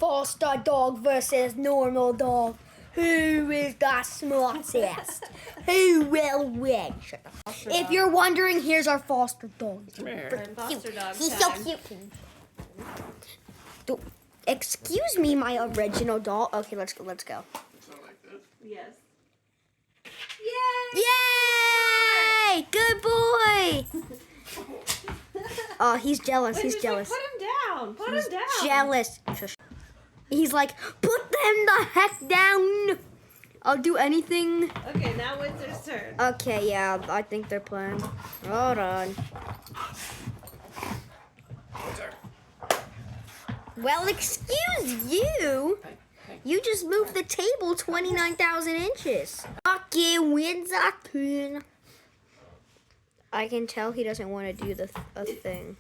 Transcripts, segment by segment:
Foster dog versus normal dog. Who is the smartest? Who will win? If you're wondering, here's our foster dog. Come here. Foster dog He's so time. cute. Excuse me, my original doll. Okay, let's go. So like this. Yes. Yay! Good boy. Oh, he's jealous. Wait, He's just, jealous. Put him down. Put him down. Jealous. He's like, put them the heck down. I'll do anything. Okay, now Windsor's turn. Okay, yeah, I think they're playing. Hold on. Well, excuse you. You just moved the table 29,000 inches. Okay, Windsor turn. I can tell he doesn't want to do a thing.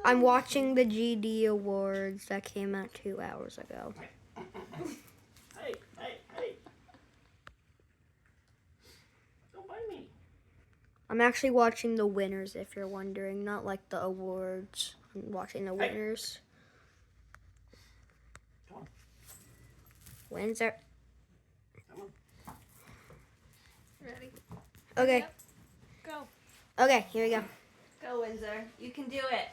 I'm watching the GD Awards that came out 2 hours ago. Hey. Don't bite me. I'm actually watching the winners, if you're wondering, not like the awards. I'm watching the winners. Come on. Windsor. Come on. Ready? Okay. Yep. Go. Okay, here we go. Go, Windsor. You can do it.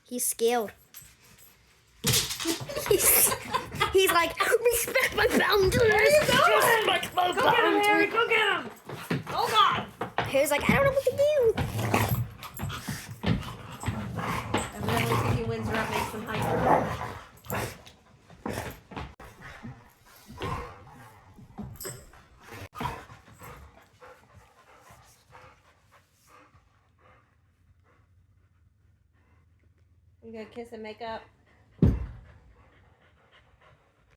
He's scared. He's like, respect my boundaries. Where are you going? Respect my Go get him, boundaries. Harry. Go get him. Oh, God. Harry's like, I don't know what to do. I'm really picking Windsor up, makes him hyper. You gonna kiss and make up?